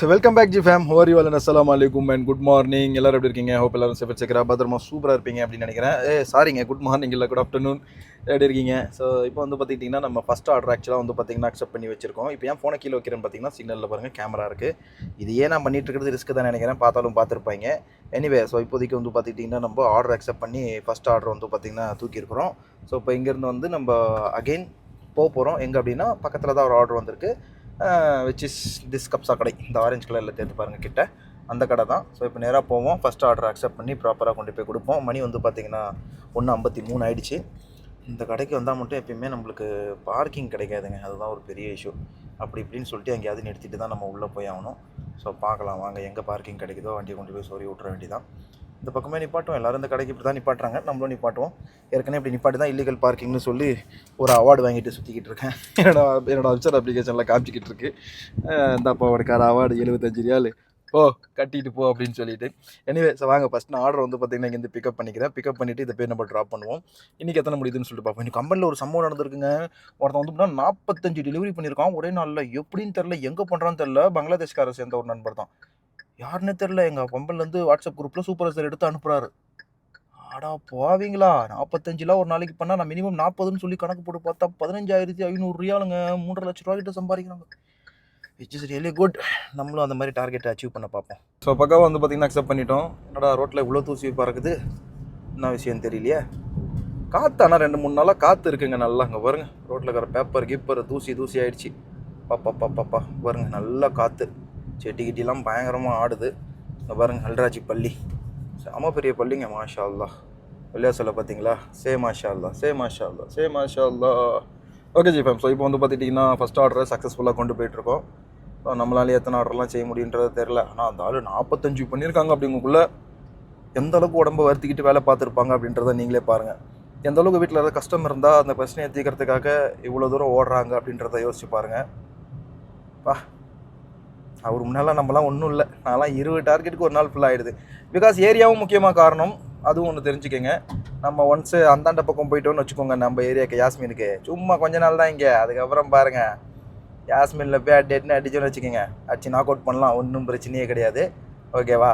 So welcome back G Fame. ஹோரி வாலன் அஸ்ஸலாமு அலைக்கும் அண்ட் குட் மார்னிங். எல்லாரும் எப்படி இருக்கீங்க? ஹோப் எல்லாரும் சேஃப் செக்ரா பத்திரமா சூப்பராக இருப்பீங்க அப்படின்னு நினைக்கிறேன். சாரிங்க, குட் மார்னிங் இல்லை, குட் ஆஃப்டர்நூன். எப்படி இருக்கீங்க? ஸோ இப்போ வந்து பார்த்துக்கிட்டிங்கன்னா நம்ம ஃபஸ்ட் ஆர்டர் ஆக்சுவலாக வந்து பார்த்திங்கன்னா அக்செப்ட் பண்ணி வச்சிருக்கோம். இப்போ ஏன் ஃபோனை கீழே வைக்கிறேன்னு பார்த்தீங்கன்னா சிக்னலில் பாருங்கள் கேமரா இருக்குது. இது ஏன் நான் பண்ணிட்டு இருக்கிறது ரிஸ்க்கு தான் நினைக்கிறேன், பார்த்தாலும் பார்த்துருப்பாங்க. எனிவே ஸோ இப்போதைக்கு வந்து பார்த்துக்கிட்டிங்கன்னா நம்ம ஆர்டர் அக்செப்ட் பண்ணி ஃபஸ்ட் ஆர்டர் வந்து பார்த்திங்கன்னா தூக்கியிருக்கிறோம். ஸோ இப்போ இங்கேருந்து வந்து நம்ம அகெயின் போகிறோம். எங்கே அப்படின்னா பக்கத்தில் தான் ஒரு ஆர்டர் வந்திருக்கு, விச் இஸ் திஸ் கப்ஸா கடை. இந்த ஆரஞ்சு கலரில் தேர்த்து பாருங்கள் கிட்ட, அந்த கடை தான். ஸோ இப்போ நேராக போவோம், ஃபஸ்ட் ஆர்டர் அக்செப்ட் பண்ணி ப்ராப்பராக கொண்டு போய் கொடுப்போம். மணி வந்து பார்த்திங்கன்னா 1:53 ஆகிடுச்சு. இந்த கடைக்கு வந்தால் மட்டும் எப்பயுமே நம்மளுக்கு பார்க்கிங் கிடைக்காதுங்க, அதுதான் ஒரு பெரிய இஷ்யூ. அப்படி இப்படின்னு சொல்லிட்டு எங்கேயாவது நிறுத்திட்டு தான் நம்ம உள்ளே போய் ஆகணும். ஸோ பார்க்கலாம் வாங்க, எங்கே பார்க்கிங் கிடைக்குதோ வண்டியை கொண்டு போய் சொறி விட்ற வேண்டியதான். இந்த பக்கமே நிப்பாட்டுவோம், எல்லோரும் இந்த கடைக்கு இப்படி தான் நிப்பாட்டுறாங்க, நம்மளும் நிப்பாட்டுவோம். ஏற்கனவே இப்படி நிப்பாட்டி தான் இல்லீகல் பார்க்கிங்னு சொல்லி ஒரு அவார்டு வாங்கிட்டு சுற்றிக்கிட்டு இருக்கேன். என்னோட அப்சர் அப்ளிகேஷனில் காமிச்சிக்கிட்டு இருக்கு. இந்த அப்பாவோட கார் அவார்டு 75 ரியால், ஓ கட்டிட்டு போ அப்படின்னு சொல்லிட்டு. எனிவே ஸோ வாங்க, ஃபஸ்ட் நான் ஆர்டர் வந்து பார்த்திங்கன்னா இங்கேருந்து பிக்கப் பண்ணிக்கிறேன். பிக்கப் பண்ணிவிட்டு இதை போய் நம்ம ட்ராப் பண்ணுவோம். இன்றைக்கி எத்தனை முடியுதுன்னு சொல்லிட்டு பார்ப்போம். இன்றைக்கி கம்பெனியில் ஒரு சம்பவம் நடந்திருக்குங்க. ஒருத்தன் வந்து 45 டெலிவரி பண்ணியிருக்கான் ஒரே நாளில். எப்படின்னு தெரில, எங்கே பண்ணுறான்னு தெரில. பங்களாதேஷ்காரை சேர்ந்த ஒரு நண்பர் தான், யாருன்னே தெரில. எங்கள் கம்பெனிலேருந்து வாட்ஸ்அப் குரூப்பில் சூப்பர்வைசர் எடுத்து அனுப்புகிறாரு. ஆடா போவீங்களா, 45 ஒரு நாளைக்கு பண்ணால் நான் மினிமம் 40ன்னு சொல்லி கணக்கு போட்டு பார்த்தா 15,500 ரியாலுங்க, 3.5 லட்ச ரூபா கிட்ட சம்பாதிக்கிறாங்க. Which is really good. நம்மளும் அந்த மாதிரி டார்கெட்டை அச்சீவ் பண்ண பார்ப்போம். ஸோ பக்காவாக வந்து பார்த்திங்கன்னா அக்செப்ட் பண்ணிட்டோம். என்னடா ரோட்டில் இவ்வளோ தூசி பறக்குது, என்ன விஷயம் தெரியலையே. காற்று ஆனால் 2-3 நாளாக காற்று இருக்குங்க நல்லா. அங்கே பாருங்க, ரோட்டில் இருக்கிற பேப்பர் கீப்பர் தூசி ஆகிடுச்சு. பாப்பா பாருங்க, நல்லா காற்று, செட்டி கிட்டிலாம் பயங்கரமாக ஆடுது. இங்கே பாருங்கள், அல்ராஜி பள்ளி, செம பெரிய பள்ளிங்க. மாஷா அல்லாஹ். வெளியா சொல்ல பார்த்தீங்களா, சே மாஷா அல்லாஹ். Okay G Fame. ஸோ இப்போ வந்து பார்த்துட்டிங்கன்னா ஃபஸ்ட் ஆர்டரை சக்ஸஸ்ஃபுல்லாக கொண்டு போயிட்டுருக்கோம். ஸோ நம்மளாலே எத்தனை ஆர்டர்லாம் செய்ய முடியுன்றது தெரில. ஆனால் அந்த ஆள் 45 பண்ணியிருக்காங்க. அப்படிங்கக்குள்ளே எந்த அளவுக்கு உடம்பை வருத்திக்கிட்டு வேலை பார்த்துருப்பாங்க அப்படின்றத நீங்களே பாருங்கள். எந்த அளவுக்கு வீட்டில் ஏதாவது கஷ்டம் இருந்தால் அந்த பிரச்சனையை தீர்க்கறதுக்காக இவ்வளோ தூரம் ஓடுறாங்க அப்படின்றத யோசிச்சு பாருங்கள். அவர் முன்னெல்லாம் நம்மலாம் ஒன்றும் இல்லை, நான்லாம் 20 டார்கெட்டுக்கு ஒரு நாள் ஃபுல்லாக ஆகிடுது. பிகாஸ் ஏரியாவும் முக்கியமாக காரணம், அதுவும் ஒன்று தெரிஞ்சுக்கோங்க. நம்ம ஒன்ஸு அந்தாண்ட பக்கம் போயிட்டோன்னு வச்சுக்கோங்க, நம்ம ஏரியாவுக்கு யாஸ்மினுக்கு சும்மா கொஞ்ச நாள் தான் இங்கே. அதுக்கப்புறம் பாருங்கள், யாஸ்மினில் போய் அடின்னு அடிச்சோன்னு வச்சுக்கோங்க, அடிச்சு நாக் அவுட் பண்ணலாம், ஒன்றும் பிரச்சனையே கிடையாது. ஓகேவா?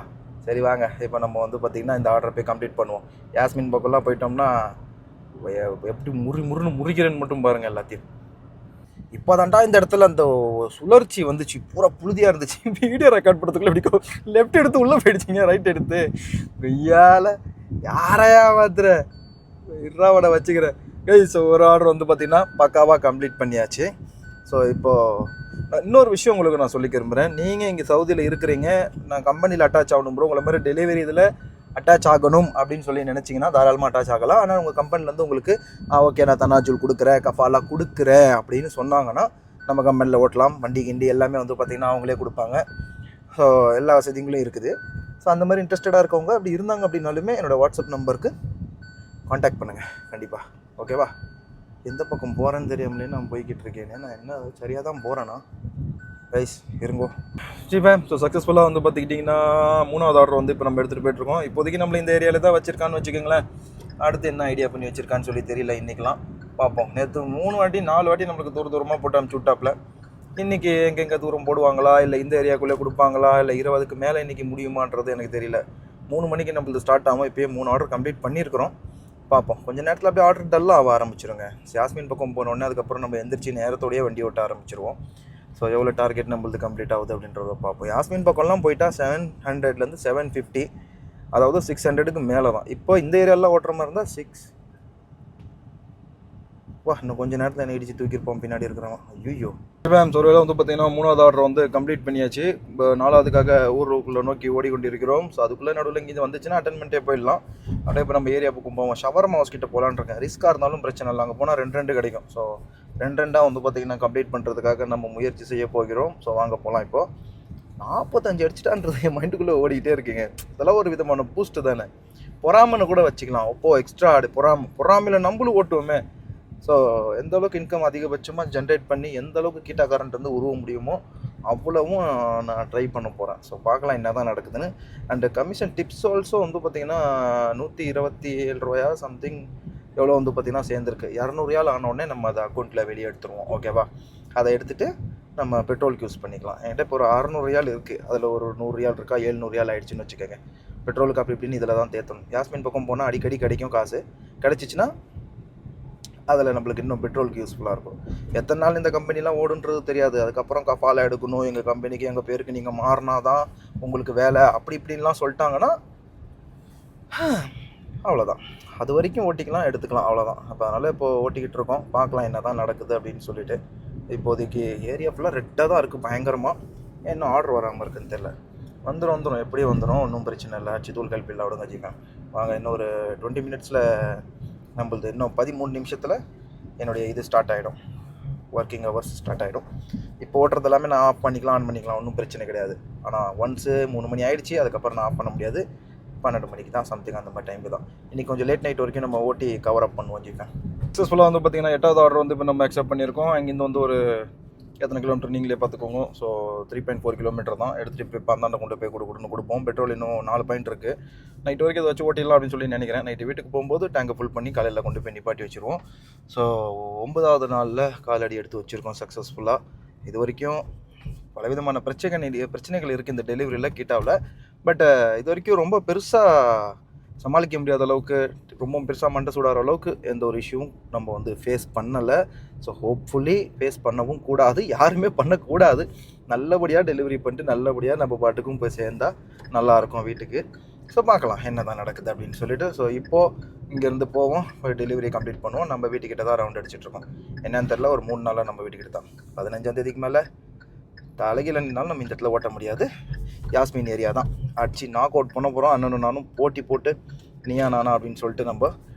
சரி வாங்க, இப்போ நம்ம வந்து பார்த்திங்கன்னா இந்த ஆர்டரை போய் கம்ப்ளீட் பண்ணுவோம். யாஸ்மின் பக்கம்லாம் போயிட்டோம்னா எப்படி முறிக்கிறேன்னு மட்டும் பாருங்கள் எல்லாத்தையும். இப்போ தாண்டா இந்த இடத்துல அந்த சுழற்சி வந்துச்சு, பூரா புழுதியாக இருந்துச்சு. வீடியோ ரெக்கார்ட் பண்ணுறதுக்குள்ள எப்படி லெஃப்ட் எடுத்து உள்ளே போயிடுச்சிங்க, ரைட் எடுத்து கையால் யாரையா மாத்திர இறாவோட வச்சுக்கிறேன். ஸோ ஒரு ஆர்டர் வந்து பார்த்திங்கன்னா பக்காவாக கம்ப்ளீட் பண்ணியாச்சு. ஸோ இப்போது இன்னொரு விஷயம் உங்களுக்கு நான் சொல்லிக்க விரும்புகிறேன். நீங்கள் இங்கே சவுதியில் இருக்கிறீங்க, நான் கம்பெனியில் அட்டாச் ஆகணும் ப்ரோ, உங்களை மாதிரி டெலிவரி இதில் அட்டாச் ஆகணும் அப்படின்னு சொல்லி நினச்சிங்கன்னா தாராளமாக அட்டாச் ஆகலாம். ஆனால் உங்கள் கம்பெனிலேருந்து உங்களுக்கு ஓகே நான் தனாஜுல் கொடுக்குறேன், கஃபாலா கொடுக்குறேன் அப்படின்னு சொன்னாங்கன்னா நம்ம கம்பெனியில் ஓட்டலாம். வண்டி கிண்டி எல்லாமே வந்து பார்த்திங்கன்னா அவங்களே கொடுப்பாங்க. ஸோ எல்லா வசதிகளும் இருக்குது. ஸோ அந்த மாதிரி இன்ட்ரெஸ்டடாக இருக்கவங்க அப்படி இருந்தாங்க அப்படின்னாலுமே என்னோடய வாட்ஸ்அப் நம்பருக்கு காண்டாக்ட் பண்ணுங்கள் கண்டிப்பாக. ஓகேவா? எந்த பக்கம் போகிறேன்னு தெரியாமலே நான் போய்கிட்டு இருக்கேன். நான் என்ன சரியாக தான் போகிறேன்னா ரைஸ் இருங்கோ ஜி மேம். ஸோ சக்ஸஸ்ஃபுல்லாக வந்து பார்த்துக்கிட்டிங்கன்னா 3வது ஆர்டர் வந்து இப்போ நம்ம எடுத்துகிட்டு போய்ட்டுருக்கோம். இப்போதைக்கு நம்மள இந்த ஏரியாவில் தான் வச்சுருக்கான்னு வச்சுக்கோங்களேன். அடுத்து என்ன ஐடியா பண்ணி வச்சுருக்கான்னு சொல்லி தெரியல. இன்றைக்கெலாம் பார்ப்போம். நேற்று 3 வாட்டி 4 வாட்டி நம்மளுக்கு தூரமாக போட்டு அனுப்பிச்சி விட்டாப்பில். இன்றைக்கி எங்கெங்கே தூரம் போடுவாங்களா, இல்லை இந்த ஏரியாக்குள்ளே கொடுப்பாங்களா, இல்லை 20க்கு மேலே இன்றைக்கி முடியுமான்றது எனக்கு தெரியல. 3 மணிக்கு நம்மளுக்கு ஸ்டார்ட் ஆகும். இப்போயே 3 ஆர்டர் கம்ப்ளீட் பண்ணியிருக்கிறோம். பார்ப்போம். கொஞ்சம் நேரத்தில் அப்படியே ஆர்டர் டல்லாக ஆக ஆரம்பிச்சிருங்க. ஜாஸ்மின் பக்கம் போனோடனே அதுக்கப்புறம் நம்ம எந்திரிச்சு நேரத்தோடையே வண்டி ஓட்ட ஆரம்பிச்சிருவோம். ஸோ எவ்வளோ டார்கெட் நம்மளுக்கு கம்ப்ளீட் ஆகுது அப்படின்றத பார்ப்போம். யாஸ்மின் பக்கம்லாம் போயிட்டால் 700லேருந்து 750, அதாவது 600க்கு மேலே தான். இப்போ இந்த ஏரியாலாம் ஓட்டுற மாதிரி இருந்தால் 6 இன்னும் கொஞ்சம் நேரத்தில் என்ன இடிச்சு தூக்கியிருப்போம் பின்னாடி இருக்கிறவன். ஐயோ மேம். ஸோ வந்து பார்த்திங்கன்னா 3வது ஆர்டர் வந்து கம்ப்ளீட் பண்ணியாச்சு. இப்போ 4வதுக்காக ஊருக்குள்ளே நோக்கி ஓடிக்கொண்டிருக்கிறோம். ஸோ அதுக்குள்ளே நடுவில் இங்கே வந்துச்சுன்னா அட்டன் பண்ணிட்டே போயிடலாம். அப்படியே இப்போ நம்ம ஏரியா பக்கம் போவோம். ஷவர்மா ஹவுஸ் கிட்ட போகலான்னு இருக்கேன். ரிஸ்க்காக இருந்தாலும் பிரச்சனை இல்லை, அங்கே போனால் 2 கிடைக்கும். ஸோ 2 வந்து பார்த்திங்கன்னா கம்ப்ளீட் பண்ணுறதுக்காக நம்ம முயற்சி செய்ய போகிறோம். ஸோ வாங்க போகலாம். இப்போது 45 அடிச்சிட்டான்றது என் மைண்டுக்குள்ளே ஓடிக்கிட்டே இருக்குங்க. இதெல்லாம் ஒரு விதமான பூஸ்ட்டு தானே, பொறாமன்னு கூட வச்சுக்கலாம். அப்போது எக்ஸ்ட்ரா பொறாமையில் நம்மளும் ஓட்டுவோமே. ஸோ எந்த அளவுக்கு இன்கம் அதிகபட்சமாக ஜென்ரேட் பண்ணி எந்த அளவுக்கு கீட்டா கரண்ட் வந்து உருவ முடியுமோ அவ்வளவும் நான் ட்ரை பண்ண போகிறேன். ஸோ பார்க்கலாம் என்ன தான் நடக்குதுன்னு. அண்டு கமிஷன் டிப்ஸ் ஆல்சோ வந்து பார்த்திங்கன்னா 127 ரூபாயா சம்திங் எவ்வளோ வந்து பார்த்திங்கன்னா சேர்ந்துருக்கு. 200 ஆனோடனே நம்ம அதை அக்கௌண்ட்டில் வெளியே எடுத்துருவோம். ஓகேவா? அதை எடுத்துகிட்டு நம்ம பெட்ரோலுக்கு யூஸ் பண்ணிக்கலாம். என்கிட்ட இப்போ ஒரு 600 ரியால் இருக்குது, அதில் ஒரு 100 ரியால் இருக்கா, 700 ரியால் ஆகிடுச்சின்னு வச்சுக்கோங்க. பெட்ரோலுக்கு அப்படி இப்படின்னு இதில் தான் தேற்றணும். யாஸ்மின் பக்கம் போனால் அடிக்கடி கிடைக்கும் காசு, கிடச்சிச்சின்னா அதில் நம்மளுக்கு இன்னும் பெட்ரோலுக்கு யூஸ்ஃபுல்லாக இருக்கும். எத்தனை நாள் இந்த கம்பெனிலாம் ஓடுன்றது தெரியாது. அதுக்கப்புறம் ஃபாலோ எடுக்கணும், எங்கள் கம்பெனிக்கு எங்கள் பேருக்கு நீங்கள் மாறினா தான் உங்களுக்கு வேலை அப்படி இப்படின்லாம் சொல்லிட்டாங்கன்னா அவ்வளோதான். அது வரைக்கும் ஓட்டிக்கலாம், எடுத்துக்கலாம், அவ்வளோதான். அப்போ அதனால் இப்போது ஓட்டிக்கிட்டு இருக்கோம், பார்க்கலாம் என்ன தான் நடக்குது அப்படின்னு சொல்லிட்டு. இப்போதைக்கு ஏரியா ஃபுல்லாக ரெட்டாக தான் இருக்குது பயங்கரமாக. இன்னும் ஆர்டர் வராமல் இருக்குன்னு தெரில. வந்துடும் எப்படியும் வந்துடும், ஒன்றும் பிரச்சனை இல்லை. சித்தூல் கல்பியில் விடுங்க வச்சுக்கேன். வாங்க, இன்னும் ஒரு 20 மினிட்ஸில் நம்மளது இன்னும் 13 நிமிஷத்தில் என்னுடைய இது ஸ்டார்ட் ஆகிடும், ஒர்க்கிங் ஹவர்ஸ் ஸ்டார்ட் ஆகிடும். இப்போ ஓட்டுறது எல்லாமே நான் ஆஃப் பண்ணிக்கலாம், ஆன் பண்ணிக்கலாம், ஒன்றும் பிரச்சனை கிடையாது. ஆனால் ஒன்ஸு 3 மணி ஆகிடுச்சி, அதுக்கப்புறம் நான் ஆஃப் பண்ண முடியாது. 12 மணிக்கு தான் சம்திங், அந்த மாதிரி டைமில் தான். இன்றைக்கி கொஞ்சம் லேட் நைட் வரைக்கும் நம்ம ஓட்டி கவர் அப் பண்ணுவோம் வச்சுக்கேன். சக்ஸஸ்ஃபுல்லாக வந்து பார்த்திங்கன்னா 8வது ஆர்டர் வந்து இப்போ நம்ம அக்செப்ட் பண்ணியிருக்கோம். இங்கேருந்து வந்து ஒரு எத்தனை கிலோமீட்டர் நீங்களே பார்த்துக்கோங்க. ஸோ 3.4 கிலோமீட்டர் தான். எடுத்துகிட்டு இப்போ அந்தாண்ட கொண்டு போய் கொடுப்போம். பெட்ரோல் இன்னும் 4 பாயிண்ட் இருக்குது. நைட் வரைக்கும் அதை வச்சு ஓட்டிடலாம் அப்படின்னு சொல்லி நினைக்கிறேன். நைட்டு வீட்டுக்கு போகும்போது டேங்கை ஃபுல் பண்ணி காலையில் கொண்டு போய் நிப்பாட்டி வச்சுருவோம். ஸோ 9வது நாளில் காலடி எடுத்து வச்சுருக்கோம் சக்ஸஸ்ஃபுல்லாக. இது வரைக்கும் பலவிதமான பிரச்சனைகள் இருக்குது இந்த டெலிவரியில் கிட்டாவில். பட் இது வரைக்கும் ரொம்ப பெருசாக சமாளிக்க முடியாத அளவுக்கு, ரொம்ப பெருசாக மண்டை சூடாகிற அளவுக்கு எந்த ஒரு இஷ்யூவும் நம்ம வந்து ஃபேஸ் பண்ணலை. ஸோ ஹோப்ஃபுல்லி ஃபேஸ் பண்ணவும் கூடாது, யாருமே பண்ணக்கூடாது. நல்லபடியாக டெலிவரி பண்ணிட்டு நல்லபடியாக நம்ம பாட்டுக்கும் போய் சேர்ந்தால் நல்லாயிருக்கும் வீட்டுக்கு. ஸோ பார்க்கலாம் என்ன தான் நடக்குது அப்படின்னு சொல்லிட்டு. ஸோ இப்போது இங்கேருந்து போவோம், போய் டெலிவரி கம்ப்ளீட் பண்ணுவோம். நம்ம வீட்டுக்கிட்ட தான் ரவுண்ட் அடிச்சிட்ருக்கோம். என்னன்னு தெரில, ஒரு 3 நாளாக நம்ம வீட்டுக்கிட்ட தான். 15ஆம் தேதிக்கு மேலே தலைகீழ நின்னாலும் நம்ம இந்த இடத்துல ஓட்ட முடியாது. யாஸ்மின் ஏரியா தான் அடிச்சு நாக் அவுட் பண்ண போகிறோம். அண்ணனும் நானும் போட்டி போட்டு நீயா நானா அப்படின்னு சொல்லிட்டு நம்ம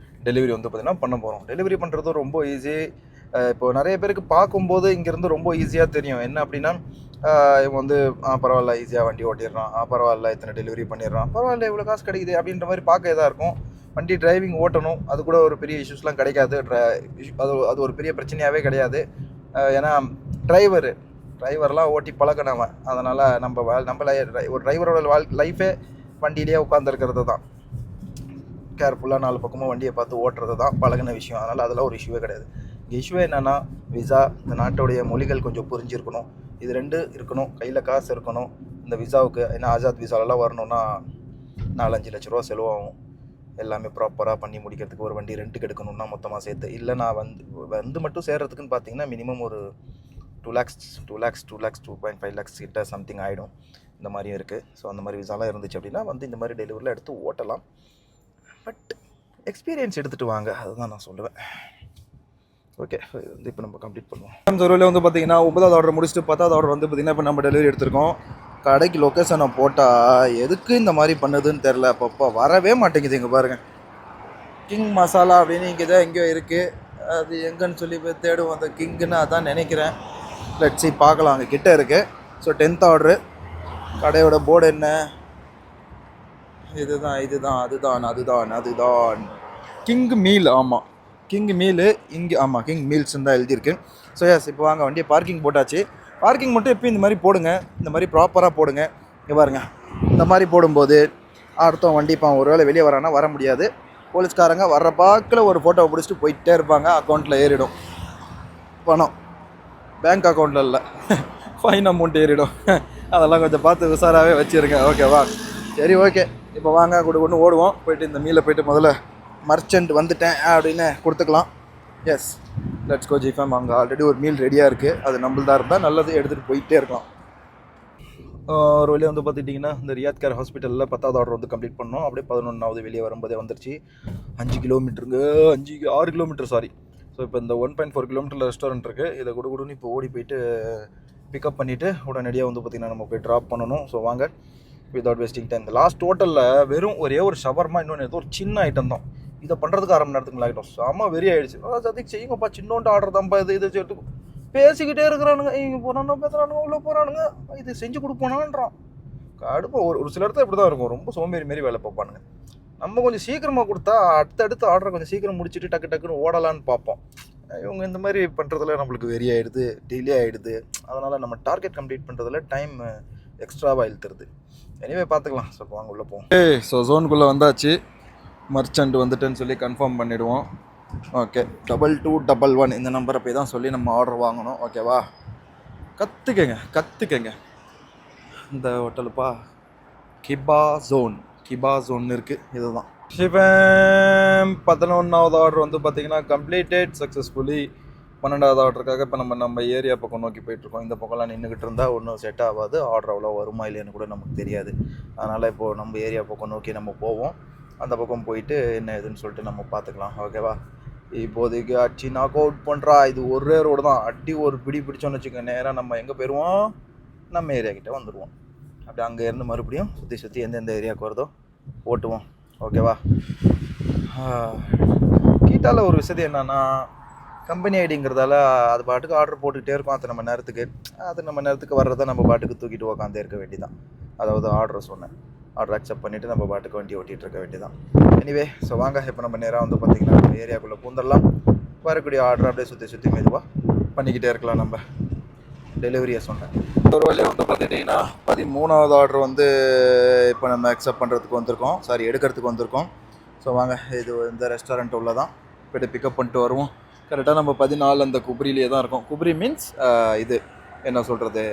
டெலிவரி வந்து பார்த்திங்கன்னா பண்ண போகிறோம். டெலிவரி பண்ணுறது ரொம்ப ஈஸி. இப்போது நிறைய பேருக்கு பார்க்கும்போது இங்கேருந்து ரொம்ப ஈஸியாக தெரியும். என்ன அப்படின்னா, இவன் வந்து பரவாயில்ல ஈஸியாக வண்டி ஓட்டிடுறான், பரவாயில்ல இத்தனை டெலிவரி பண்ணிடுறான், பரவாயில்ல இவ்வளோ காசு கிடைக்குது அப்படின்ற மாதிரி பார்க்க இதாக இருக்கும். வண்டி டிரைவிங் ஓட்டணும், அது கூட ஒரு பெரிய இஷ்யூஸ்லாம் கிடைக்காது. அது ஒரு பெரிய பிரச்சனையாகவே கிடையாது. ஏன்னா டிரைவர்லாம் ஓட்டி பழக்கினவன். அதனால் நம்ம ஒரு டிரைவரோட லைஃபே வண்டியிலேயே உட்காந்துருக்கிறது தான். கேர்ஃபுல்லாக 4 பக்கமும் வண்டியை பார்த்து ஓட்டுறது தான் பழகின விஷயம். அதனால் அதெல்லாம் ஒரு இஷ்யூவே கிடையாது. இங்கே இஷ்யூவே என்னென்னா, விசா, இந்த நாட்டுடைய மொழிகள் கொஞ்சம் புரிஞ்சிருக்கணும். இது 2 இருக்கணும், கையில் காசு இருக்கணும். இந்த விசாவுக்கு ஏன்னா ஆசாத் விசாலெல்லாம் வரணுன்னா 4-5 லட்ச ரூபா செலவாகும். எல்லாமே ப்ராப்பராக பண்ணி முடிக்கிறதுக்கு. ஒரு வண்டி ரெண்ட்டுக்கு எடுக்கணுன்னா மொத்தமாக சேர்த்து. இல்லை நான் வந்து மட்டும் சேர்கிறதுக்குன்னு பார்த்தீங்கன்னா மினிமம் ஒரு 2 lakhs 2.5 lakhs கிட்ட சம்திங் ஆகிடும். இந்த மாதிரியும் இருக்குது. ஸோ அந்த மாதிரி விசாலாம் இருந்துச்சு அப்படின்னா வந்து இந்த மாதிரி டெலிவரியில் எடுத்து ஓட்டலாம். பட் எக்ஸ்பீரியன்ஸ் எடுத்துகிட்டு வாங்க, அதுதான் நான் சொல்லுவேன். ஓகே, இது வந்து இப்போ நம்ம கம்ப்ளீட் பண்ணுவோம். ஜொரோவில் வந்து பார்த்திங்கன்னா 9வது ஆர்டர் முடிச்சுட்டு 10வது ஆர்டர் வந்து பார்த்திங்கன்னா இப்போ நம்ம டெலிவரி எடுத்திருக்கோம். கடைக்கு லொக்கேஷனை போட்டால் எதுக்கு இந்த மாதிரி பண்ணுதுன்னு தெரில. அப்பப்போ வரவே மாட்டேங்குது. இங்கே பாருங்கள், கிங் மசாலா அப்படின்னு இங்கே தான் எங்கேயோ இருக்குது. அது எங்கன்னு சொல்லி போய் தேடுவோம். அந்த கிங்குன்னு அதான் நினைக்கிறேன். லெட்ஸ் see, பார்க்கலாம். அங்கே கிட்டே இருக்குது. So 10th order. கடையோட போர்டு என்ன? அதுதான் கிங் மீல். ஆமாம், கிங் மீலு இங்கே. ஆமாம், கிங் மீல்ஸ்ன்னு தான் எழுதியிருக்கு. ஸோ எஸ், இப்போ வாங்க வண்டியை பார்க்கிங் போட்டாச்சு. பார்க்கிங் மட்டும் எப்பயும் இந்த மாதிரி போடுங்க, இந்த மாதிரி ப்ராப்பராக போடுங்க. இங்கே பாருங்க, இந்த மாதிரி போடும்போது அடுத்தவன் வண்டி இப்போ ஒரு வேளை வெளியே வரானா வர முடியாது. போலீஸ்காரங்க வர்ற பாக்கில் ஒரு ஃபோட்டோவை பிடிச்சிட்டு போயிட்டே இருப்பாங்க. அக்கௌண்ட்டில் ஏறிடும் பணம், பேங்க் அக்கௌண்ட்டில் இல்லை, ஃபைன் அமௌண்ட் ஏறிடும். அதெல்லாம் கொஞ்சம் பார்த்து உஷாராகவே வச்சுருங்க, ஓகேவா? சரி, ஓகே. இப்போ வாங்க கொண்டு ஓடுவோம். போய்ட்டு இந்த மீலை போய்ட்டு முதல்ல மர்ச்சன்ட் வந்துட்டேன் அப்படின்னு கொடுத்துக்கலாம். Yes, let's go G Fame. அங்கே ஆல்ரெடி ஒரு மீல் ரெடியாக இருக்குது. அது நம்மள்தான் இருந்தால் நல்லது, எடுத்துகிட்டு போயிட்டே இருக்கலாம். ஒரு வழியாக வந்து பார்த்துட்டிங்கன்னா இந்த ரியாத் கேர் ஹாஸ்பிட்டலில் 10வது ஆர்டர் வந்து கம்ப்ளீட் பண்ணோம். அப்படியே 11வது வெளியே வரும்போதே வந்துருச்சு. 5 கிலோமீட்டருங்க, 6 கிலோமீட்டர் சாரி. ஸோ இப்போ இந்த 1.4 கிலோமீட்டரில் ரெஸ்டாரண்ட் இருக்குது. இதை கொடுன்னு இப்போ ஓடி போயிட்டு பிக்கப் பண்ணிவிட்டு உடனடியாக வந்து பார்த்திங்கன்னா நம்ம போய் ட்ராப் பண்ணணும். ஸோ வாங்க, வித்வுட் வேஸ்டிங் டைம். இந்த லாஸ்ட் ஹோட்டலில் வெறும் ஒரே ஒரு ஷவர்மா, இன்னொன்று ஏதோ ஒரு சின்ன ஐட்டம் தான். இதை பண்ணுறதுக்கு 1/2 மணி நேரத்துக்கு ஆகிட்டோம். செம்ம வெறி ஆகிடுச்சு. சதிக்கு செய்யுங்கப்பா, சின்னோண்டு ஆர்டர் தான்ப்பா, இது சொல்லிட்டு பேசிக்கிட்டே இருக்கிறானுங்க. இங்கே போகிறானுங்க, பேசுகிறானுங்க, உள்ளே போகிறானுங்க, இது செஞ்சு கொடுப்போனான்றான். கடுப்பாக ஒரு சில இடத்துல இப்படி தான் இருக்கும். ரொம்ப சோம்பேறி மாரி வேலை பார்ப்பானுங்க. நம்ம கொஞ்சம் சீக்கிரமாக கொடுத்தா அடுத்தடுத்து ஆர்டரை கொஞ்சம் சீக்கிரம் முடிச்சுட்டு டக்குன்னு ஓடலான்னு பார்ப்போம். இவங்க இந்த மாதிரி பண்ணுறதுல நம்மளுக்கு வெறி ஆகிடுது, டிலே ஆகிடுது. அதனால் நம்ம டார்கெட் கம்ப்ளீட் பண்ணுறதுல டைம் எக்ஸ்ட்ராவாக இழுத்துருது. எனிவே பார்த்துக்கலாம். ஸோ வாங்க உள்ளே போவோம். ஸோ ஜோனுக்குள்ளே வந்தாச்சு. மர்ச்சன்ட் வந்துட்டுன்னு சொல்லி கன்ஃபார்ம் பண்ணிவிடுவோம். ஓகே, 2211 இந்த நம்பரை போய் தான் சொல்லி நம்ம ஆர்டர் வாங்கணும். ஓகேவா? கற்றுக்கங்க. இந்த ஹோட்டலுப்பா கிபா ஜோன் இருக்குது, இதுதான். சிவம் 11வது ஆர்டர் வந்து பார்த்தீங்கன்னா கம்ப்ளீட்டட் சக்ஸஸ்ஃபுல்லி. 12வது ஆர்டருக்காக இப்போ நம்ம ஏரியா பக்கம் நோக்கி போயிட்டுருக்கோம். இந்த பக்கம்லாம் நின்றுக்கிட்டு இருந்தால் ஒன்றும் செட் ஆகாது, ஆர்டர் அவ்வளோ வருமா இல்லைன்னு கூட நமக்கு தெரியாது. அதனால் இப்போது நம்ம ஏரியா பக்கம் நோக்கி நம்ம போவோம். அந்த பக்கம் போயிட்டு என்ன ஏதுன்னு சொல்லிட்டு நம்ம பார்த்துக்கலாம், ஓகேவா? இப்போதைக்கு அடிச்சு நாக் அவுட் பண்ணுறா. இது ஒரே ரோடு தான், அடி ஒரு பிடிச்சோன்னு வச்சுக்கோங்க, நேராக நம்ம எங்கே போயிடுவோம், நம்ம ஏரியா கிட்டே வந்துடுவோம். அப்படி அங்கே இருந்து மறுபடியும் சுற்றி எந்தெந்த ஏரியாவுக்கு வருதோ ஓட்டுவோம், ஓகேவா? கீட்டாவில் ஒரு விஷயம் என்னென்னா, கம்பெனி ஐடிங்கிறதால அது பாட்டுக்கு ஆர்டர் போட்டுக்கிட்டே இருக்கும். அது நம்ம நேரத்துக்கு வர்றதை நம்ம பாட்டுக்கு தூக்கிட்டு உக்காந்தே இருக்க வேண்டியதான். அதாவது ஆர்டர் அக்செப்ட் பண்ணிவிட்டு நம்ம பாட்டுக்கு வண்டி ஓட்டிகிட்டு இருக்க வேண்டியதான். எனிவே, ஸோ வாங்க இப்போ நம்ம நேராக வந்து பார்த்திங்கன்னா நம்ம ஏரியாக்குள்ளே பூந்துடலாம். வரக்கூடிய ஆர்டர் அப்படியே சுற்றி மெதுவாக பண்ணிக்கிட்டே இருக்கலாம். நம்ம டெலிவரியை சொன்னேன். ஒரு வழியாக வந்து பார்த்துட்டிங்கன்னா 13வது ஆர்டர் வந்து இப்போ நம்ம அக்செப்ட் பண்ணுறதுக்கு வந்திருக்கோம், எடுக்கிறதுக்கு வந்திருக்கோம். ஸோ வாங்க, இது இந்த ரெஸ்டாரண்ட் உள்ள தான் போய்ட்டு பிக்கப் பண்ணிட்டு வருவோம். கரெக்டாக நம்ம 14 அந்த குப்ரிலேயே தான் இருக்கும். குப்ரி மீன்ஸ் இது என்ன சொல்கிறது,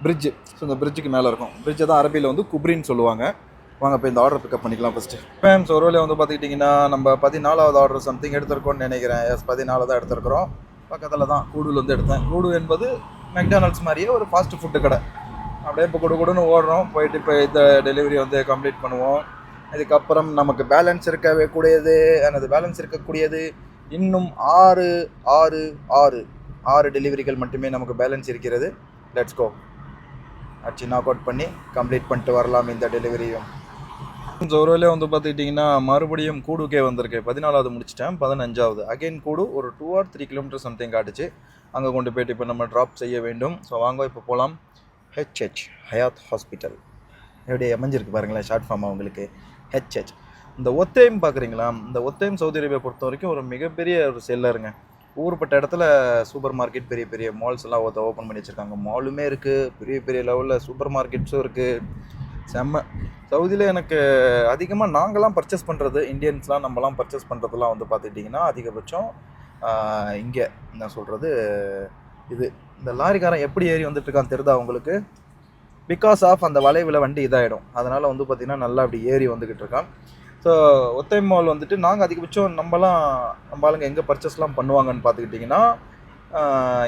பிரிட்ஜு. ஸோ இந்த பிரிட்ஜுக்கு மேலே இருக்கும். பிரிட்ஜை தான் அரபியில் வந்து குப்ரின்னு சொல்லுவாங்க. வாங்க இப்போ இந்த ஆர்டர் பிக்கப் பண்ணிக்கலாம் ஃபஸ்ட்டு. ஸோ ஒரு வழியாக வந்து பார்த்துக்கிட்டிங்கன்னா நம்ம 14வது ஆர்டர் சம்திங் எடுத்துருக்கோன்னு நினைக்கிறேன். 14 தான் எடுத்துருக்குறோம். பக்கத்தில் தான் கூடுல வந்து எடுத்தேன். கூடு என்பது மெக்டானல்ட்ஸ் மாதிரியே ஒரு ஃபாஸ்ட் ஃபுட்டு கடை. அப்படியே இப்போ கொடுன்னு ஓடுறோம். போயிட்டு இப்போ இந்த டெலிவரி வந்து கம்ப்ளீட் பண்ணுவோம். இதுக்கப்புறம் நமக்கு பேலன்ஸ் இருக்கக்கூடியது இன்னும் 6 டெலிவரிகள் மட்டுமே நமக்கு பேலன்ஸ் இருக்கிறது. Let's go. அடிச்சு நாக் அவுட் பண்ணி கம்ப்ளீட் பண்ணிட்டு வரலாம் இந்த டெலிவரியும். ஒரு வேலையை வந்து பார்த்துக்கிட்டிங்கன்னா மறுபடியும் கூடுக்கே வந்திருக்கு. 14வது முடிச்சிட்டேன், 15வது அகெயின் கூடு. ஒரு 2 or 3 கிலோமீட்டர் சம்திங் காட்டுச்சு. அங்கே கொண்டு போய்ட்டு இப்போ நம்ம ட்ராப் செய்ய வேண்டும். ஸோ வாங்க இப்போ போகலாம். ஹயாத் ஹாஸ்பிட்டல் எப்படி அமைஞ்சிருக்கு பாருங்களேன், ஷார்ட் ஃபார்ம் அவங்களுக்கு ஹெச்ஹெச். இந்த ஒத்தேம் பார்க்குறீங்களா, இந்த ஒத்தேம் சவுதி அரேபியா பொறுத்த வரைக்கும் ஒரு மிகப்பெரிய ஒரு செல்லருங்க. ஊருப்பட்ட இடத்துல சூப்பர் மார்க்கெட், பெரிய மால்ஸ் எல்லாம் ஓப்பன் பண்ணி வச்சுருக்காங்க. மாலுமே இருக்குது, பெரிய லெவலில் சூப்பர் மார்க்கெட்ஸும் இருக்குது. செம்ம. சவுதியில் எனக்கு அதிகமாக நாங்களாம் பர்ச்சேஸ் பண்ணுறது, இந்தியன்ஸ்லாம் நம்மலாம் பர்ச்சேஸ் பண்ணுறதுலாம் வந்து பார்த்துக்கிட்டிங்கன்னா அதிகபட்சம் இங்கே என்ன சொல்கிறது, இது இந்த லாரிக்காரன் எப்படி ஏறி வந்துட்டுருக்கான்னு தெரியுதா அவங்களுக்கு? பிகாஸ் ஆஃப் அந்த வளைவில் வண்டி இதாகிடும். அதனால் வந்து பார்த்திங்கன்னா நல்லா அப்படி ஏறி வந்துக்கிட்டு இருக்கான். ஸோ ஒத்தை மால் வந்துட்டு நாங்கள் அதிகபட்சம் நம்ம ஆளுங்க எங்கே பர்ச்சேஸ்லாம் பண்ணுவாங்கன்னு பார்த்துக்கிட்டிங்கன்னா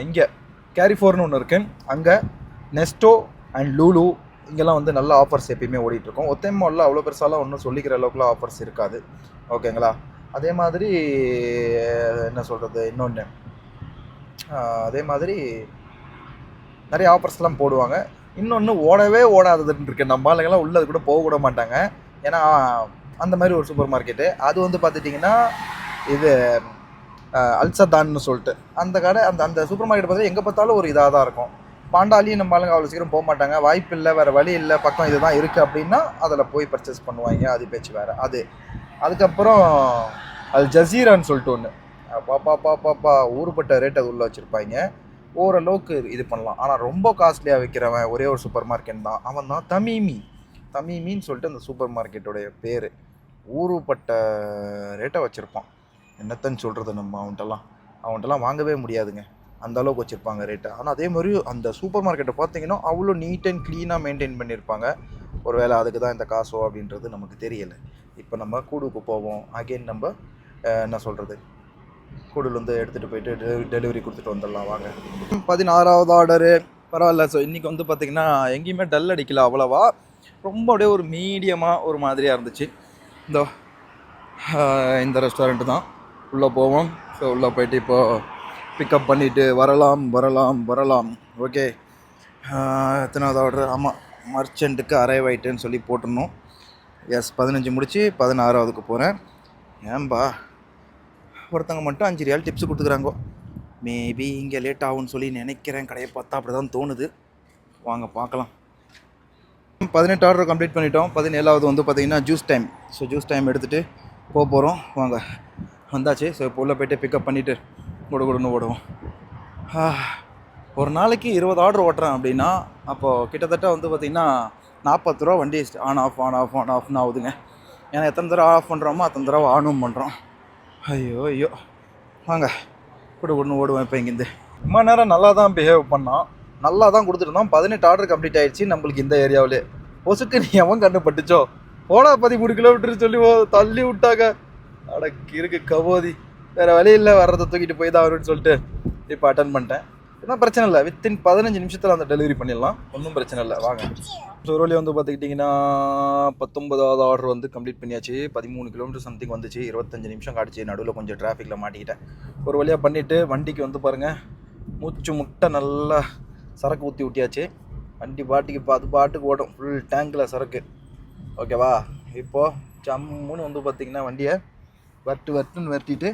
இங்கே கேரிஃபோர்னு ஒன்று இருக்குது. அங்கே நெஸ்டோ அண்ட் லூலு இங்கெல்லாம் வந்து நல்ல ஆஃபர்ஸ் எப்பயுமே ஓடிட்டுருக்கோம். ஒத்தை மாலில் அவ்வளோ பெருசாலாம் ஒன்றும் சொல்லிக்கிற அளவுக்குலாம் ஆஃபர்ஸ் இருக்காது, ஓகேங்களா? அதே மாதிரி என்ன சொல்கிறது, இன்னொன்று அதே மாதிரி நிறைய ஆஃபர்ஸ்லாம் போடுவாங்க. இன்னொன்று ஓடாததுன்னு இருக்குது. நம்ம ஆளுங்கெல்லாம் உள்ளது கூட போகக்கூட மாட்டாங்க. ஏன்னா அந்த மாதிரி ஒரு சூப்பர் மார்க்கெட்டு அது வந்து பார்த்துட்டிங்கன்னா இது அல்சதான்னு சொல்லிட்டு அந்த கடை. அந்த சூப்பர் மார்க்கெட் பார்த்தா எங்கே பார்த்தாலும் ஒரு இதாக தான் இருக்கும். பாண்டாலியும் நம்ம ஆளுங்க அவ்வளோ சீக்கிரம் போக மாட்டாங்க. வாய்ப்பு இல்லை, வேறு வழி இல்லை, பக்கம் இது தான் இருக்குது அப்படின்னா அதில் போய் பர்ச்சேஸ் பண்ணுவாங்க. அது பேச்சு வேறு. அதுக்கப்புறம் அல் ஜசீரான்னு சொல்லிட்டு ஒன்று பாப்பா ஊருப்பட்ட ரேட் அது உள்ளே வச்சுருப்பாங்க. ஓரளவுக்கு இது பண்ணலாம். ஆனால் ரொம்ப காஸ்ட்லியாக விற்கிறவன் ஒரே ஒரு சூப்பர் மார்க்கெட் தான், அவன் தான் தமீமின்னு சொல்லிட்டு அந்த சூப்பர் மார்க்கெட்டோடைய பேர். ஊருப்பட்ட ரேட்டை வச்சுருப்பான். என்னத்தன்னு சொல்கிறது, நம்ம அவன்கிட்டலாம் வாங்கவே முடியாதுங்க, அந்த அளவுக்கு வச்சுருப்பாங்க ரேட்டை. ஆனால் அதே மாதிரி அந்த சூப்பர் மார்க்கெட்டை பார்த்தீங்கன்னா அவ்வளோ நீட் அண்ட் க்ளீனாக மெயின்டைன் பண்ணியிருப்பாங்க. ஒரு வேளை அதுக்கு தான் இந்த காசோ அப்படின்றது நமக்கு தெரியலை. இப்போ நம்ம கூடுக்கு போவோம். அகெயின் நம்ம என்ன சொல்கிறது, கூடுல வந்து எடுத்துகிட்டு போயிட்டு டெலிவரி கொடுத்துட்டு வந்துடலாம். வாங்க. 16வது ஆர்டரு பரவாயில்ல. ஸோ இன்றைக்கி வந்து பார்த்திங்கன்னா எங்கேயுமே டல் அடிக்கல அவ்வளோவா. ரொம்ப அப்படியே ஒரு மீடியமாக ஒரு மாதிரியாக இருந்துச்சு. இந்த ரெஸ்டாரண்ட்டு தான். உள்ளே போவோம். ஸோ உள்ளே போயிட்டு இப்போது பிக்கப் பண்ணிவிட்டு வரலாம். ஓகே. எத்தனாவது ஆர்டர்? ஆமாம், மர்ச்சண்ட்டுக்கு அரைவ் ஆகிட்டுன்னு சொல்லி போட்டுடணும். எஸ், 15 முடிச்சு 16வதுக்கு போகிறேன். ஏன்பா ஒருத்தங்க மட்டும் 5 ரியால் டிப்ஸ் கொடுத்துக்குறாங்கோ. மேபி இங்கே லேட் ஆகும்னு சொல்லி நினைக்கிறேன். கடையை பார்த்தா அப்படி தான் தோணுது. வாங்க பார்க்கலாம். 18 ஆர்டர் கம்ப்ளீட் பண்ணிட்டோம். 17வது வந்து பார்த்திங்கன்னா juice time. So juice time எடுத்துகிட்டு போகிறோம். வாங்க, வந்தாச்சு. ஸோ இப்போ உள்ளே போய்ட்டு பிக்கப் பண்ணிவிட்டு கொடுன்னு ஓடுவோம். ஒரு நாளைக்கு 20 ஆர்டர் ஓட்டுறேன் அப்படின்னா அப்போது கிட்டத்தட்ட வந்து பார்த்திங்கன்னா 40 ரூபா வண்டி ஆன் ஆஃப்னு ஆகுதுங்க. ஏன்னா எத்தனை தடவை ஆஃப் பண்ணுறோமோ அத்தனை தடவை ஆனும் பண்ணுறோம். ஐயோ வாங்க கொடுன்னு ஓடுவேன். இப்போ இங்கேருந்து ரொம்ப நேரம் நல்லா தான் பிஹேவ் பண்ணான். நல்லா தான் கொடுத்துருந்தோம். 18 ஆர்டர் கம்ப்ளீட் ஆயிடுச்சு நம்மளுக்கு இந்த ஏரியாவிலே. பொசுக்கு நீ எவன் கண்ணு பட்டுச்சோ போடா 13 கிலோமீட்டர் சொல்லி தள்ளி விட்டாங்க. அட இருக்கு கபோதி, வேறு வழி இல்லை, வர்றதை தூக்கிட்டு போய் தான் வரும்னு சொல்லிட்டு இப்போ அட்டன் பண்ணிட்டேன். எதுவும் பிரச்சனை இல்லை, வித்தின் 15 நிமிஷத்தில் அந்த டெலிவரி பண்ணிடலாம், ஒன்றும் பிரச்சனை இல்லை. வாங்க. ஸோ ஒரு வழி வந்து பார்த்துக்கிட்டிங்கன்னா 19வது ஆர்டர் வந்து கம்ப்ளீட் பண்ணியாச்சு. 13 கிலோமீட்டர் சம்திங் வந்துச்சு, 25 நிமிஷம் காட்டுச்சு. நடுவில் கொஞ்சம் டிராஃபிக்கில் மாட்டிக்கிட்டேன். ஒரு வழியாக பண்ணிவிட்டு வண்டிக்கு வந்து பாருங்கள், மூச்சு முட்டை நல்லா சரக்கு ஊற்றி ஊட்டியாச்சு. வண்டி பாட்டுக்கு அது பாட்டுக்கு ஓடும், ஃபுல் டேங்கில் சரக்கு. ஓகேவா? இப்போது ஜம்முன்னு வந்து பார்த்திங்கன்னா வண்டியை வட்டுன்னு வெட்டிட்டு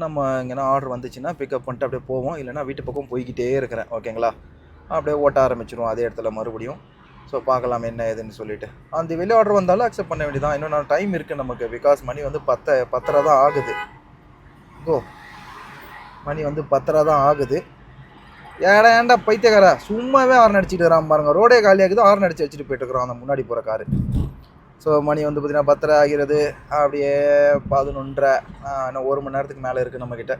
நம்ம எங்கன்னா ஆர்டர் வந்துச்சுன்னா பிக்கப் பண்ணிட்டு அப்படியே போவோம். இல்லைனா வீட்டு பக்கம் போய்கிட்டே இருக்கிறேன். ஓகேங்களா? அப்படியே ஓட்ட ஆரம்பிச்சிடுவோம் அதே இடத்துல மறுபடியும். ஸோ பார்க்கலாம் என்ன ஏதுன்னு சொல்லிவிட்டு. அந்த வெளியே ஆர்டர் வந்தாலும் அக்செப்ட் பண்ண வேண்டியதான். இன்னும் நான் டைம் இருக்குது நமக்கு. பிகாஸ் மணி வந்து 10:30 தான் ஆகுது. மணி வந்து 10:30 தான் ஆகுது. ஏன்டா பைத்தியக்காரா, சும்மாவே ஹார்ன் அடிச்சுட்டு வரான் பாருங்க. ரோடே காலியாகுது, ஹார்ன் அடிச்சு வச்சுட்டு போயிட்டு இருக்கிறோம் அந்த முன்னாடி போகிற காரு. ஸோ மணி வந்து பார்த்திங்கன்னா 10:30 ஆகிறது. அப்படியே 11:30, இன்னும் 1 மணி நேரத்துக்கு மேலே இருக்குது நம்மக்கிட்ட.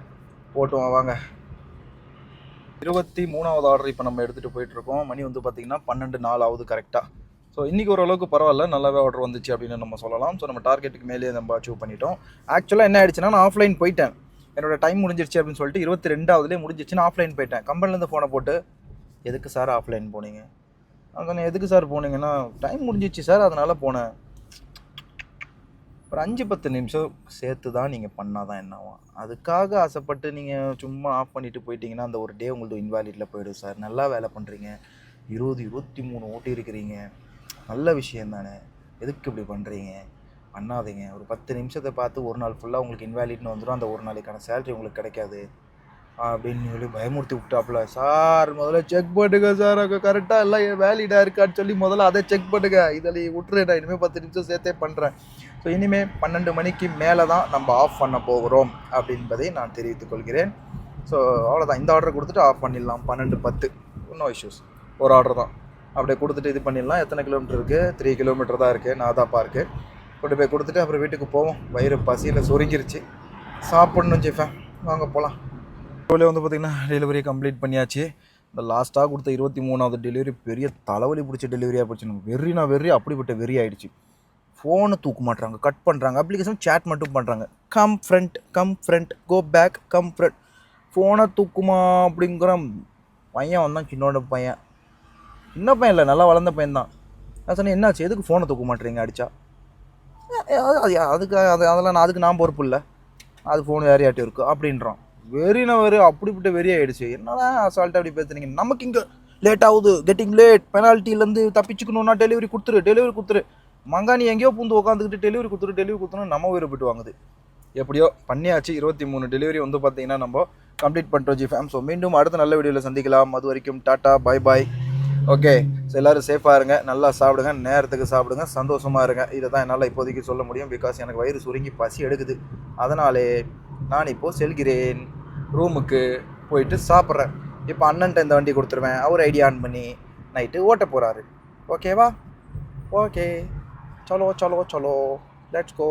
போட்டுவோம் வாங்க. 23வது ஆர்டர் இப்போ நம்ம எடுத்துகிட்டு போயிட்டுருக்கோம். மணி வந்து பார்த்திங்கன்னா 12:04 ஆகுது கரெக்டாக. ஸோ இன்றைக்கி ஓரளவுக்கு பரவாயில்ல, நல்லாவே ஆர்டர் வந்துச்சு அப்படின்னு நம்ம சொல்லலாம். ஸோ நம்ம டார்கெட்டுக்கு மேலேயே நம்ம அச்சீவ் பண்ணிட்டோம். ஆக்சுவலாக என்ன ஆயிடுச்சுன்னா, நான் ஆஃப்லைன் போயிட்டேன். என்னோடய டைம் முடிஞ்சிருச்சு அப்படின்னு சொல்லிட்டு 22ஆவதுலேயே முடிஞ்சிச்சுன்னு ஆஃப்லைன் போயிட்டேன். கம்பெனிலேருந்து ஃபோனை போட்டு, எதுக்கு சார் ஆஃப்லைன் போனீங்க? அதான் எதுக்கு சார் போனீங்கன்னா, டைம் முடிஞ்சிச்சு சார் அதனால் போனேன். ஒரு 5-10 நிமிஷம் சேர்த்து தான் நீங்கள் பண்ணால் தான் என்னவாம். அதுக்காக ஆசைப்பட்டு நீங்கள் சும்மா ஆஃப் பண்ணிவிட்டு போயிட்டீங்கன்னா அந்த ஒரு டே உங்களுக்கு இன்வாலிட்டில் போய்டும் சார். நல்லா வேலை பண்ணுறீங்க, 20-23 ஓட்டி இருக்கிறீங்க, நல்ல விஷயம் தானே, எதுக்கு இப்படி பண்ணுறீங்க? பண்ணாதீங்க. ஒரு 10 நிமிஷத்தை பார்த்து ஒரு நாள் ஃபுல்லாக உங்களுக்கு இன்வாலிட்னு வந்துடும். அந்த ஒரு நாளைக்கான சேலரி உங்களுக்கு கிடைக்காது அப்படின்னு சொல்லி பயமுறுத்தி விட்டாப்புல. சார் முதல்ல செக் பண்ணுங்க சார், அங்கே கரெக்டாக எல்லாம் வேலிடாக இருக்கான்னு சொல்லி முதல்ல அதை செக் பண்ணுங்க. இதில் விட்டுறேன், இனிமேல் 10 நிமிஷம் சேர்த்தே பண்ணுறேன். ஸோ இனிமேல் 12 மணிக்கு மேலே தான் நம்ம ஆஃப் பண்ண போகிறோம் அப்படின்பதை நான் தெரிவித்துக் கொள்கிறேன். ஸோ அவ்வளோதான், இந்த ஆர்டர் கொடுத்துட்டு ஆஃப் பண்ணிடலாம். 12:10, நோ இஷ்யூஸ். ஒரு ஆர்டர் தான், அப்படியே கொடுத்துட்டு இது பண்ணிடலாம். எத்தனை கிலோமீட்டர் இருக்குது? 3 கிலோமீட்டர் தான் இருக்குது. நாதா பார்க்கு கொண்டு போய் கொடுத்துட்டு அப்புறம் வீட்டுக்கு போவோம். வயிறு பசியில் சுருங்கிருச்சு, சாப்பிட்ணும் ஜிஃபேன். வாங்க போகலாம். டோலே வந்து பார்த்திங்கன்னா டெலிவரி கம்ப்ளீட் பண்ணியாச்சு. இந்த லாஸ்ட்டாக கொடுத்த 23வது டெலிவரி பெரிய தலைவலி பிடிச்ச டெலிவரியாக போச்சு. வெறி அப்படிப்பட்ட வெறி ஆகிடுச்சு. ஃபோனை தூக்க மாட்டுறாங்க, கட் பண்ணுறாங்க, அப்ளிகேஷன் சேட் மட்டும் பண்ணுறாங்க. Come front, go back, come front. ஃபோனை தூக்குமா அப்படிங்கிற பையன் வந்தான். சின்ன பையன் இல்லை, நல்லா வளர்ந்த பையன் தான். நான் சொன்னேன், என்னாச்சு, எதுக்கு ஃபோனை தூக்க மாட்டேறீங்க அடித்தா? அதுக்கு நான் பொறுப்பு இல்லை, அது ஃபோன் வேறு யார்ட்டும் இருக்குது அப்படின்றான். வெறி அப்படிப்பட்ட வெறி ஆகிடுச்சு. என்னதான் அசால்ட்டாக அப்படி பேசுறீங்க? நமக்கு இங்கே லேட் ஆகுது, கெட்டிங் லேட், பெனால்ட்டிலேருந்து தப்பிச்சுக்கணுன்னா டெலிவரி கொடுத்துரு. மங்கானி எங்கேயோ பூந்து உட்காந்துக்கிட்டு டெலிவரி கொடுத்துரு நம்ம உயிரை போய்ட்டு வாங்குது. எப்படியோ பண்ணியாச்சு. 23 டெலிவரி வந்து பார்த்தீங்கன்னா நம்ம கம்ப்ளீட் பண்ணிட்டோம் ஜிஃபேம். ஸோ மீண்டும் அடுத்த நல்ல வீடியோவில் சந்திக்கலாம். அது வரைக்கும் டாட்டா, பாய். ஓகே, ஸோ எல்லோரும் சேஃபாக இருங்க, நல்லா சாப்பிடுங்க, நேரத்துக்கு சாப்பிடுங்க, சந்தோஷமாக இருங்க. இதை தான் என்னால் இப்போதைக்கு சொல்ல முடியும். பிகாஸ் எனக்கு வயிறு சுருங்கி பசி எடுக்குது. அதனாலே நான் இப்போது செல்கிறேன், ரூமுக்கு போயிட்டு சாப்பிட்றேன். இப்போ அண்ணன்ட்ட இந்த வண்டி கொடுத்துருவேன், அவர் ஐடியா ஆன் பண்ணி நைட்டு ஓட்ட போகிறாரு. ஓகேவா? ஓகே, சலோ, லெட்ஸ் கோ.